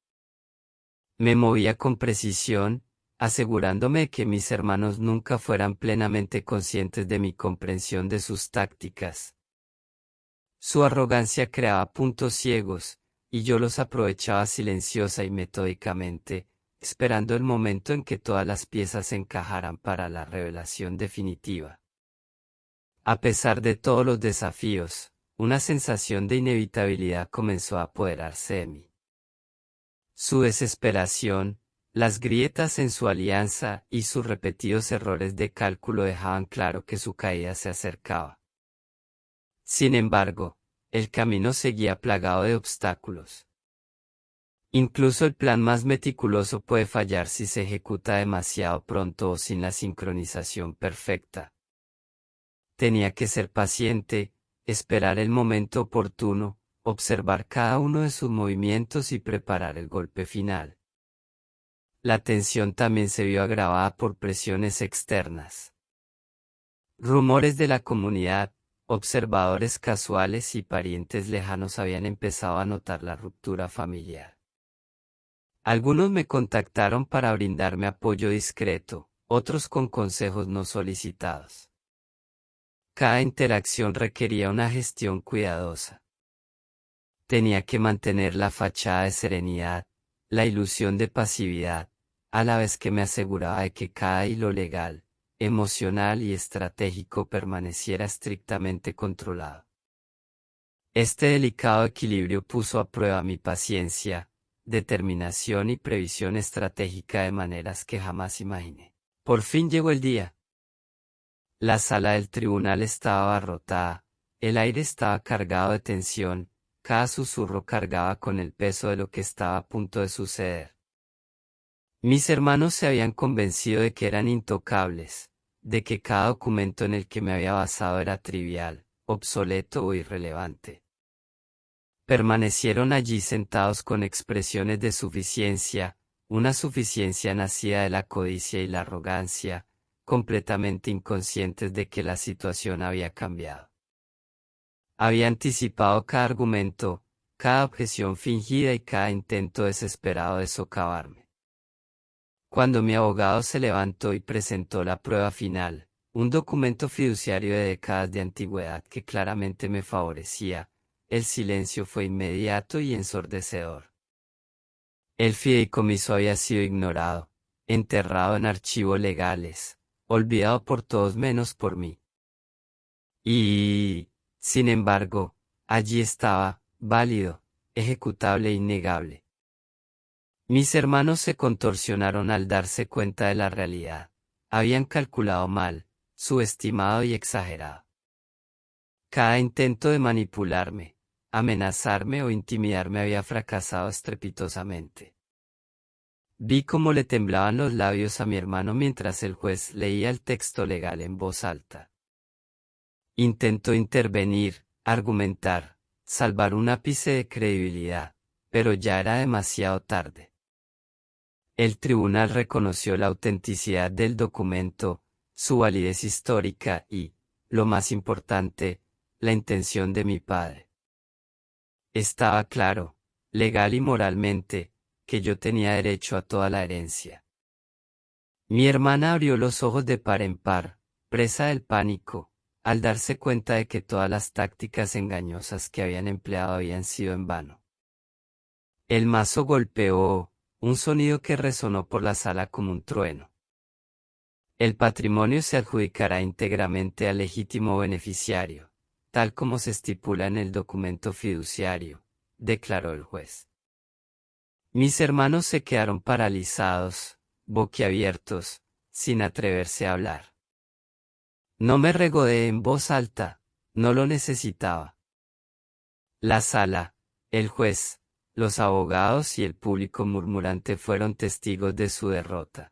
Me movía con precisión, asegurándome de que mis hermanos nunca fueran plenamente conscientes de mi comprensión de sus tácticas. Su arrogancia creaba puntos ciegos, y yo los aprovechaba silenciosa y metódicamente, esperando el momento en que todas las piezas encajaran para la revelación definitiva. A pesar de todos los desafíos, una sensación de inevitabilidad comenzó a apoderarse de mí. Su desesperación, las grietas en su alianza y sus repetidos errores de cálculo dejaban claro que su caída se acercaba. Sin embargo, el camino seguía plagado de obstáculos. Incluso el plan más meticuloso puede fallar si se ejecuta demasiado pronto o sin la sincronización perfecta. Tenía que ser paciente, esperar el momento oportuno, observar cada uno de sus movimientos y preparar el golpe final. La tensión también se vio agravada por presiones externas. Rumores de la comunidad, observadores casuales y parientes lejanos habían empezado a notar la ruptura familiar. Algunos me contactaron para brindarme apoyo discreto, otros con consejos no solicitados. Cada interacción requería una gestión cuidadosa. Tenía que mantener la fachada de serenidad, la ilusión de pasividad, a la vez que me aseguraba de que cada hilo legal, emocional y estratégico permaneciera estrictamente controlado. Este delicado equilibrio puso a prueba mi paciencia, determinación y previsión estratégica de maneras que jamás imaginé. Por fin llegó el día. La sala del tribunal estaba abarrotada, el aire estaba cargado de tensión, cada susurro cargaba con el peso de lo que estaba a punto de suceder. Mis hermanos se habían convencido de que eran intocables, de que cada documento en el que me había basado era trivial, obsoleto o irrelevante. Permanecieron allí sentados con expresiones de suficiencia, una suficiencia nacida de la codicia y la arrogancia, completamente inconscientes de que la situación había cambiado. Había anticipado cada argumento, cada objeción fingida y cada intento desesperado de socavarme. Cuando mi abogado se levantó y presentó la prueba final, un documento fiduciario de décadas de antigüedad que claramente me favorecía, el silencio fue inmediato y ensordecedor. El fideicomiso había sido ignorado, enterrado en archivos legales, olvidado por todos menos por mí. Y, sin embargo, allí estaba, válido, ejecutable e innegable. Mis hermanos se contorsionaron al darse cuenta de la realidad. Habían calculado mal, subestimado y exagerado. Cada intento de manipularme, amenazarme o intimidarme había fracasado estrepitosamente. Vi cómo le temblaban los labios a mi hermano mientras el juez leía el texto legal en voz alta. Intentó intervenir, argumentar, salvar un ápice de credibilidad, pero ya era demasiado tarde. El tribunal reconoció la autenticidad del documento, su validez histórica y, lo más importante, la intención de mi padre. Estaba claro, legal y moralmente, que yo tenía derecho a toda la herencia. Mi hermana abrió los ojos de par en par, presa del pánico, al darse cuenta de que todas las tácticas engañosas que habían empleado habían sido en vano. El mazo golpeó, un sonido que resonó por la sala como un trueno. El patrimonio se adjudicará íntegramente al legítimo beneficiario, tal como se estipula en el documento fiduciario, declaró el juez. Mis hermanos se quedaron paralizados, boquiabiertos, sin atreverse a hablar. No me regodeé en voz alta, no lo necesitaba. La sala, el juez, los abogados y el público murmurante fueron testigos de su derrota.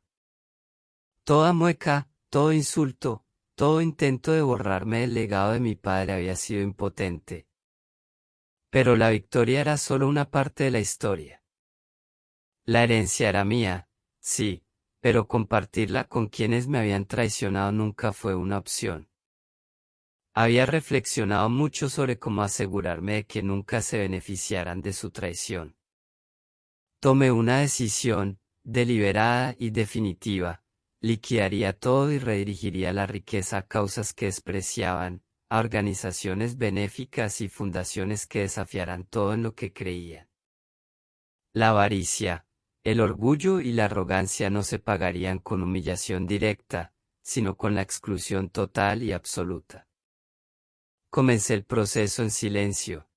Toda mueca, todo insulto, todo intento de borrarme del legado de mi padre había sido impotente. Pero la victoria era solo una parte de la historia. La herencia era mía, sí, pero compartirla con quienes me habían traicionado nunca fue una opción. Había reflexionado mucho sobre cómo asegurarme de que nunca se beneficiaran de su traición. Tomé una decisión, deliberada y definitiva, liquidaría todo y redirigiría la riqueza a causas que despreciaban, a organizaciones benéficas y fundaciones que desafiaran todo en lo que creían. La avaricia, el orgullo y la arrogancia no se pagarían con humillación directa, sino con la exclusión total y absoluta. Comencé el proceso en silencio.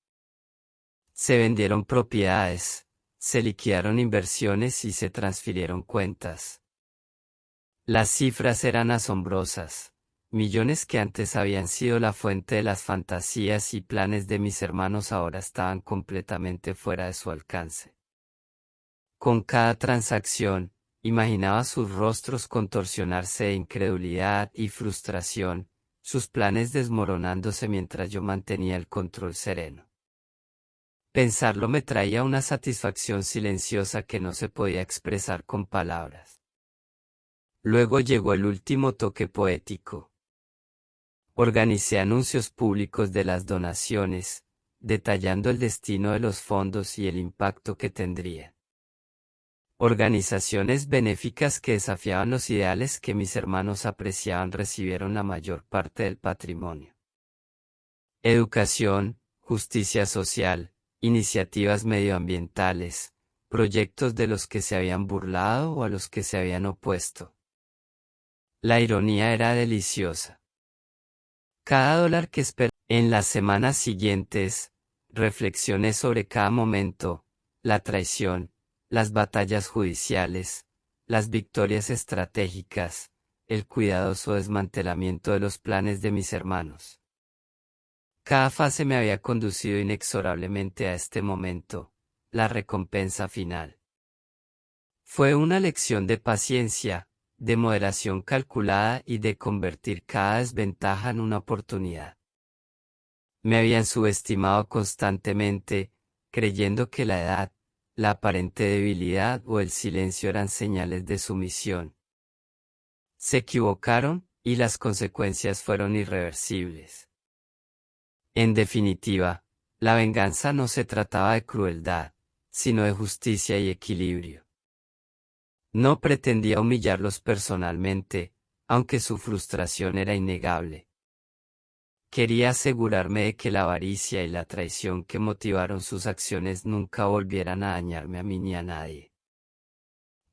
Se vendieron propiedades, se liquidaron inversiones y se transfirieron cuentas. Las cifras eran asombrosas, millones que antes habían sido la fuente de las fantasías y planes de mis hermanos ahora estaban completamente fuera de su alcance. Con cada transacción, imaginaba sus rostros contorsionarse de incredulidad y frustración, sus planes desmoronándose mientras yo mantenía el control sereno. Pensarlo me traía una satisfacción silenciosa que no se podía expresar con palabras. Luego llegó el último toque poético. Organicé anuncios públicos de las donaciones, detallando el destino de los fondos y el impacto que tendría. Organizaciones benéficas que desafiaban los ideales que mis hermanos apreciaban recibieron la mayor parte del patrimonio. Educación, justicia social, iniciativas medioambientales, proyectos de los que se habían burlado o a los que se habían opuesto. La ironía era deliciosa. Cada dólar que esperaba. En las semanas siguientes, reflexioné sobre cada momento, la traición, las batallas judiciales, las victorias estratégicas, el cuidadoso desmantelamiento de los planes de mis hermanos. Cada fase me había conducido inexorablemente a este momento, la recompensa final. Fue una lección de paciencia, de moderación calculada y de convertir cada desventaja en una oportunidad. Me habían subestimado constantemente, creyendo que la edad, la aparente debilidad o el silencio eran señales de sumisión. Se equivocaron, y las consecuencias fueron irreversibles. En definitiva, la venganza no se trataba de crueldad, sino de justicia y equilibrio. No pretendía humillarlos personalmente, aunque su frustración era innegable. Quería asegurarme de que la avaricia y la traición que motivaron sus acciones nunca volvieran a dañarme a mí ni a nadie.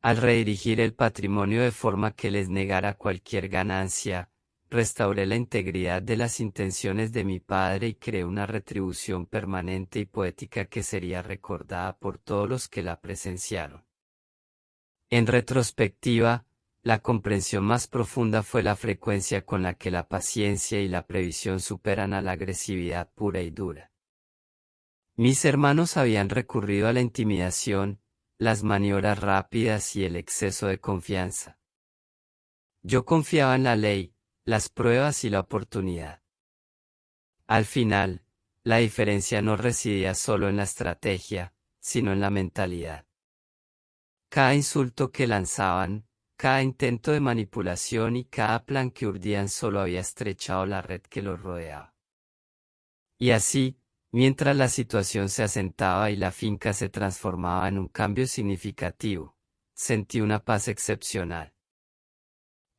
Al redirigir el patrimonio de forma que les negara cualquier ganancia, restauré la integridad de las intenciones de mi padre y creé una retribución permanente y poética que sería recordada por todos los que la presenciaron. En retrospectiva, la comprensión más profunda fue la frecuencia con la que la paciencia y la previsión superan a la agresividad pura y dura. Mis hermanos habían recurrido a la intimidación, las maniobras rápidas y el exceso de confianza. Yo confiaba en la ley, las pruebas y la oportunidad. Al final, la diferencia no residía solo en la estrategia, sino en la mentalidad. Cada insulto que lanzaban, cada intento de manipulación y cada plan que urdían solo había estrechado la red que los rodeaba. Y así, mientras la situación se asentaba y la finca se transformaba en un cambio significativo, sentí una paz excepcional.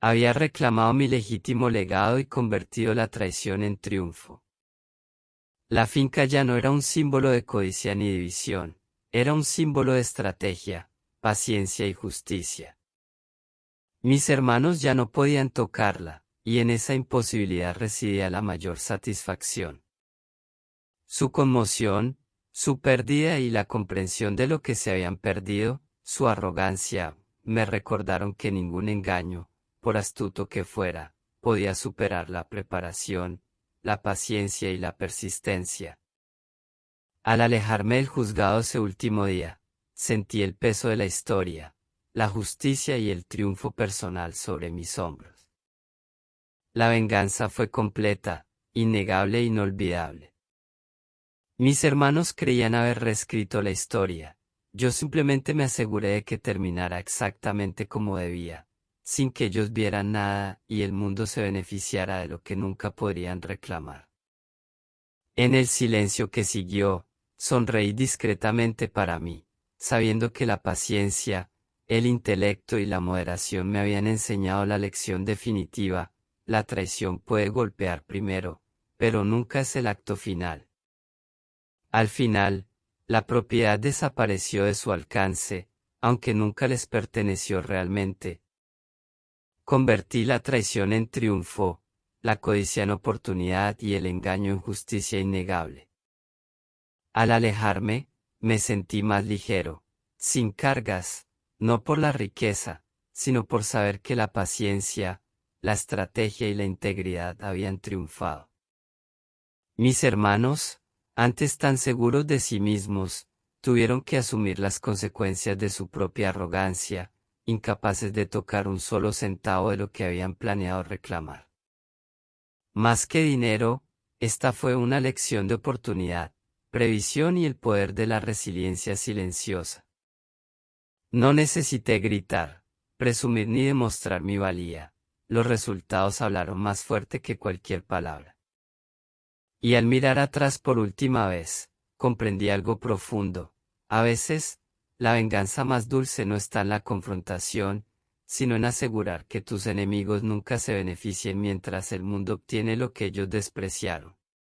Había reclamado mi legítimo legado y convertido la traición en triunfo. La finca ya no era un símbolo de codicia ni división, era un símbolo de estrategia, paciencia y justicia. Mis hermanos ya no podían tocarla, y en esa imposibilidad residía la mayor satisfacción. Su conmoción, su pérdida y la comprensión de lo que se habían perdido, su arrogancia, me recordaron que ningún engaño, por astuto que fuera, podía superar la preparación, la paciencia y la persistencia. Al alejarme del juzgado ese último día, sentí el peso de la historia, la justicia y el triunfo personal sobre mis hombros. La venganza fue completa, innegable e inolvidable. Mis hermanos creían haber reescrito la historia, yo simplemente me aseguré de que terminara exactamente como debía, sin que ellos vieran nada y el mundo se beneficiara de lo que nunca podrían reclamar. En el silencio que siguió, sonreí discretamente para mí, sabiendo que la paciencia, el intelecto y la moderación me habían enseñado la lección definitiva: la traición puede golpear primero, pero nunca es el acto final. Al final, la propiedad desapareció de su alcance, aunque nunca les perteneció realmente. Convertí la traición en triunfo, la codicia en oportunidad y el engaño en justicia innegable. Al alejarme, me sentí más ligero, sin cargas, no por la riqueza, sino por saber que la paciencia, la estrategia y la integridad habían triunfado. Mis hermanos, antes tan seguros de sí mismos, tuvieron que asumir las consecuencias de su propia arrogancia, incapaces de tocar un solo centavo de lo que habían planeado reclamar. Más que dinero, esta fue una lección de oportunidad, previsión y el poder de la resiliencia silenciosa. No necesité gritar, presumir ni demostrar mi valía, los resultados hablaron más fuerte que cualquier palabra. Y al mirar atrás por última vez, comprendí algo profundo: a veces, la venganza más dulce no está en la confrontación, sino en asegurar que tus enemigos nunca se beneficien mientras el mundo obtiene lo que ellos despreciaron.